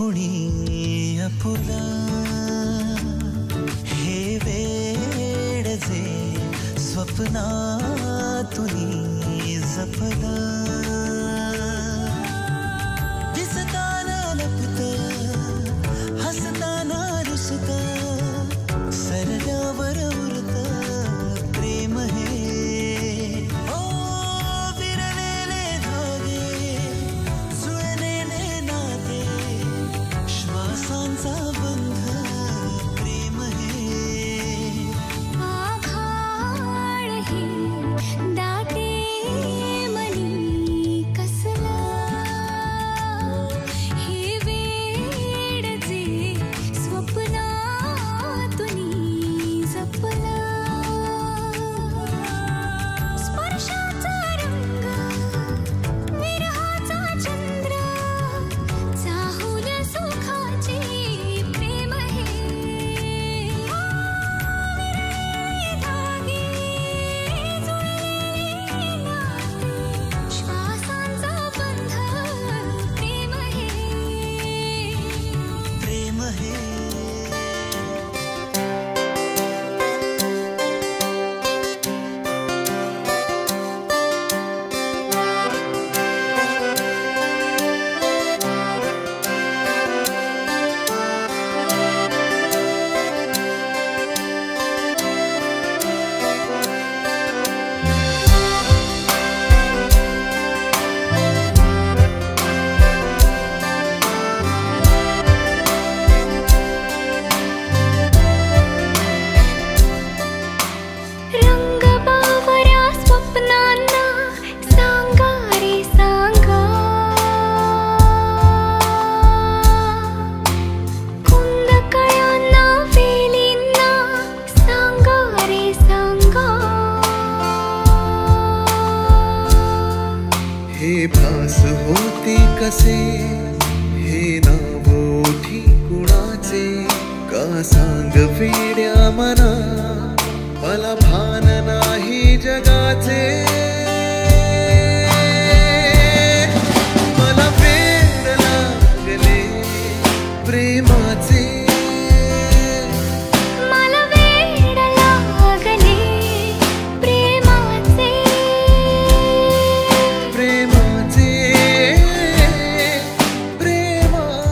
कुणी आपुला हे वेड जे स्वप्नातुनी जपला दिसताना लपत हसताना रुसत सरल्यावर उरत प्रेम हे ओ विरलेले धागे जुळलेले नाते श्वासांचा बंध प्रेम हे आभाळ हे दाटे मनी कसला हे वेड जे स्वप्नातुनी जपला स्पर्शाचा रंग विरहाचा चंद्र चाहूल सुखाचे प्रेम हे विरलेले धागे जुळलेले नाते श्वासांचा बंध प्रेम हे प्रेम हे रंग बावऱ्या स्वप्नांना सांगा रे सांगा कुंदकळ्यांना वेलींना सांगा रे सांगा हे भास होते कसे हे नाव ओठी कुणाचे का सांग वेड्या मना मला भान नाही जगाचे मला वेड लागले प्रेमाचे मला वेड लागले प्रेमाचे प्रेमाचे प्रेमाचे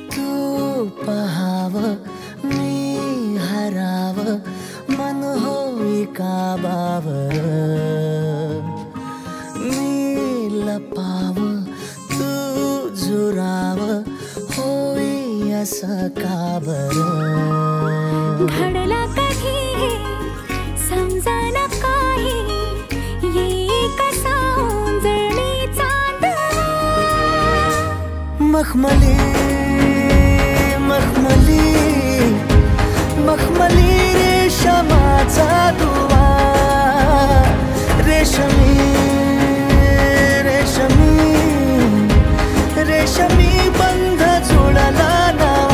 तू पहाव मी हराव मन होई काबावर मी लपाव तू झुराव होई असं का बरं घडला कधी समजाना काही ये कसा उजळली चांद मखमली मखमली मखमली रेशमाचा दुवा रेशमी रेशमी रेशमी बंध जुळला नवा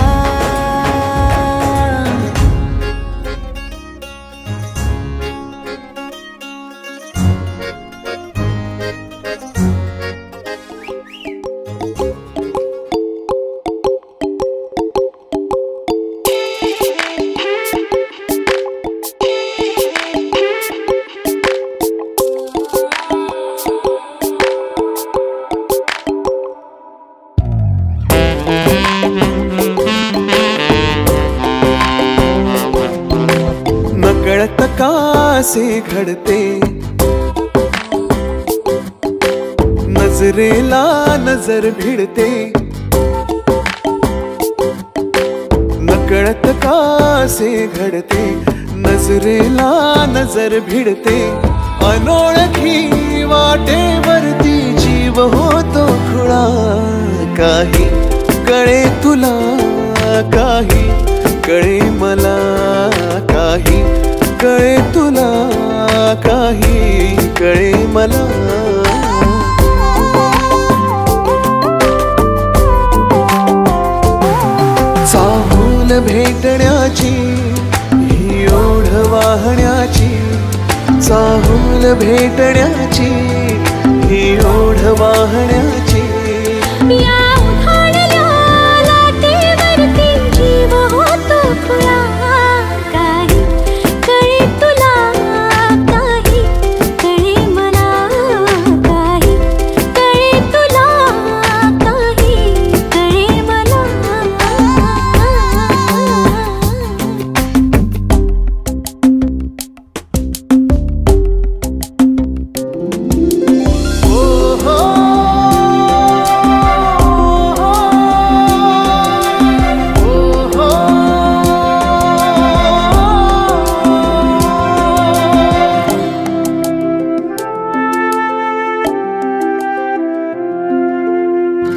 नकळत कासे घडते नजरेला नजर भिडते नकळत कासे घडते नजरेला नजर भिडते अनोळखी वाटेवरती जीव होतो खुळा काही कळे तुला काही कळे मला काही कळे तुला काही कळे मला भेटण्याची, ही ओढ वाहण्याची, चाहूल भेटण्याची, ही ओढ वाहण्याची. या उधाणल्या लाटेवरती जीव होतो खुळा. काही कळे तुला, काही कळे मला. काही कळे तुला, काही कळे मला. ओ हो, ओ हो.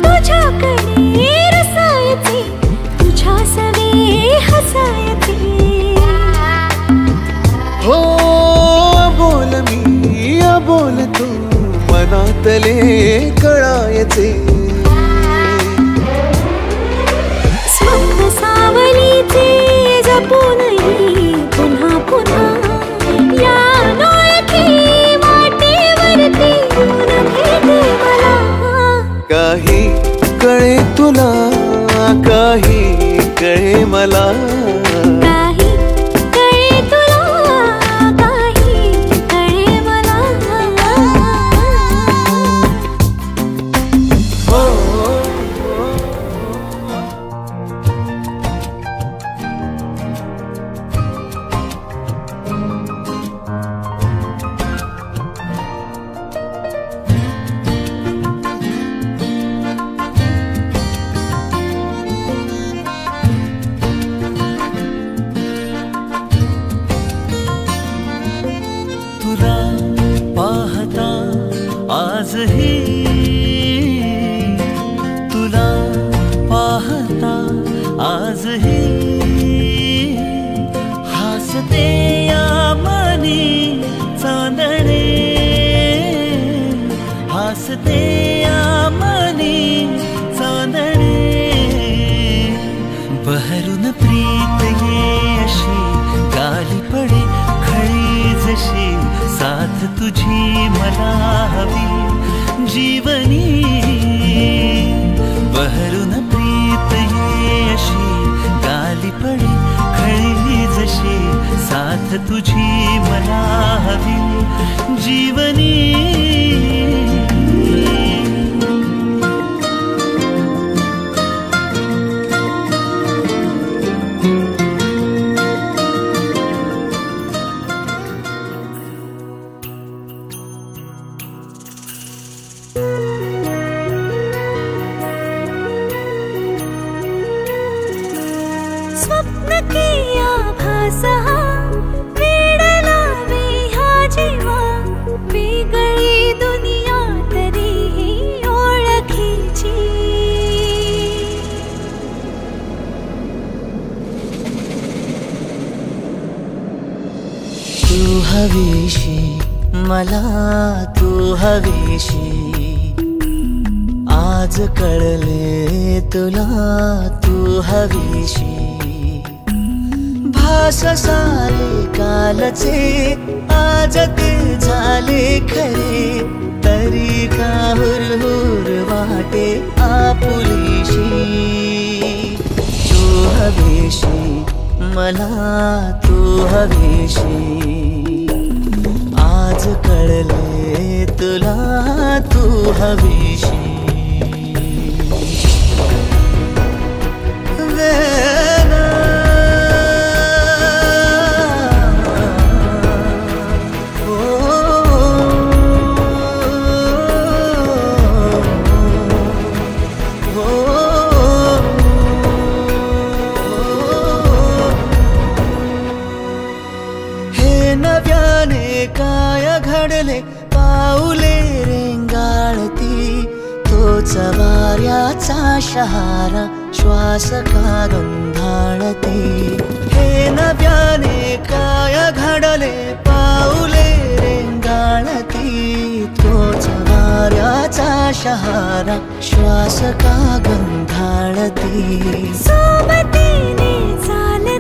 तुझ्याकडे रसायचे, तुझ्या सवे हसायचे. हो बोल मी बोल तू, मनातले कळायचे. स्वप्न सावलीचे जपूनही पुन्हा पुन्हा. या अनोळखी वाटेवरती ऊन भेटे मला. काही कळे तुला, काही कळे मला. काही कळे तुला, काही कळे मला. हो, तुला पाहता आजही, तुला पाहता आजही, हसते या मनी चांदणे, हसते या मनी चांदणे. बहरून प्रीत ये अशी, गाली पडे खळी जशी, साथ तुझी मला हवी जीवनी. बहरून प्रीत ये अशी, गाली पडे खळी जशी, साथ तुझी मला हवी जीवनी. स्वप्न के आभास हा, वेड लावे हा जीवा. वेगळी दुनिया तरीही ओळखीची. तू हवीशी मला, तू हवीशी, आज कळले तुला तू हवीशी. भास सारे कालचे आज ते झाले खरे, तरी का हुरहुर वाटे आपुलीशी. तू हवीशी मला, तू हवीशी, आज कळले तुला तू हवीशी. काय घडले पाऊले रेंगाळती, तोच वाऱ्याचा शहारा श्वास का गंधाळती. हे नव्याने काय घडले पाऊले रेंगाळती, तोच वाऱ्याचा शहारा श्वास का गंधाळती. सोबतीने चालले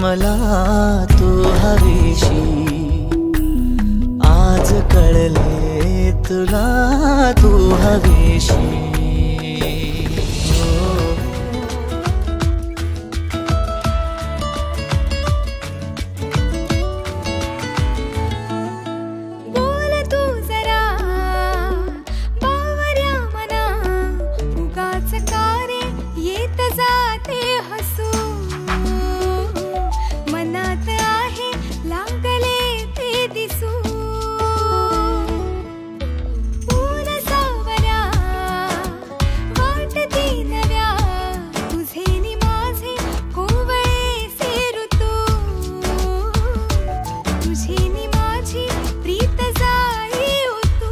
मला तू हवीशी, आज कळले तुला तू हवीशी. बोल तू जरा बावऱ्या मना, उगाच का रे येत जाते हसू. मनात आहे लागले ते दिसू. ऊन सावऱ्या वाटती नव्या, तुझे नि माझे कोवळेसे ऋतू. तुझी नि माझी प्रीत जाई उतू.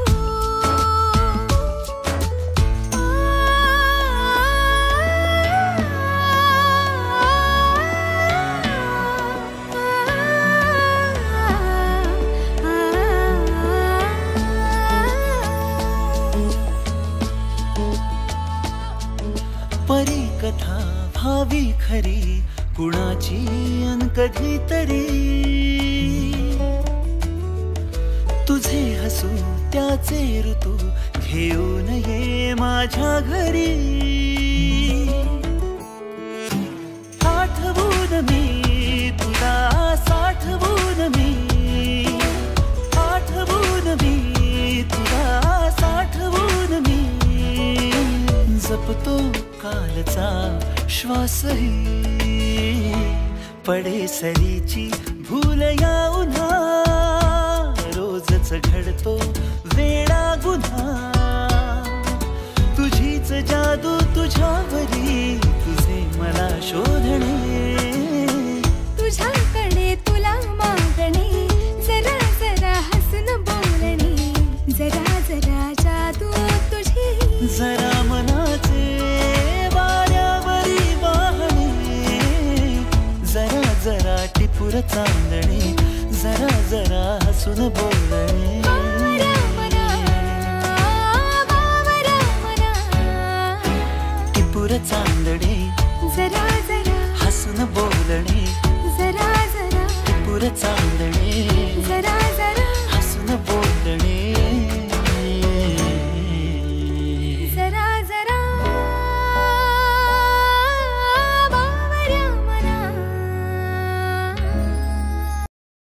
परी कथा भावी खरी कुणाची अन कधीतरी. तुझे हसू त्याचे ऋतू घेऊन ये माझ्या घरी. आठवून मी तुला साठवून मी, आठवून मी तुला साठवून मी. जपतो कालचा श्वासही, पडे सरीची भूल या उन्हा. रोजच घडतो वेडा गुन्हा, तुझीच जादू तुझ्यावरी, तुझे मला शोधणे. तुझ्याकडे तुला मागणे, जरा जरा हसून बोलणे. जरा जरा जादू तुझी, जरा मनाचे वाऱ्यावरी वाहणे. जरा जरा टिपूर चांदणे, जरा जरा हसून बोलणे. बावऱ्या मना, बावऱ्या मना. टिपूर चांदणे, जरा जरा हसून बोलणे. जरा जरा टिपूर चांदणे, जरा जरा हसून बोलणे.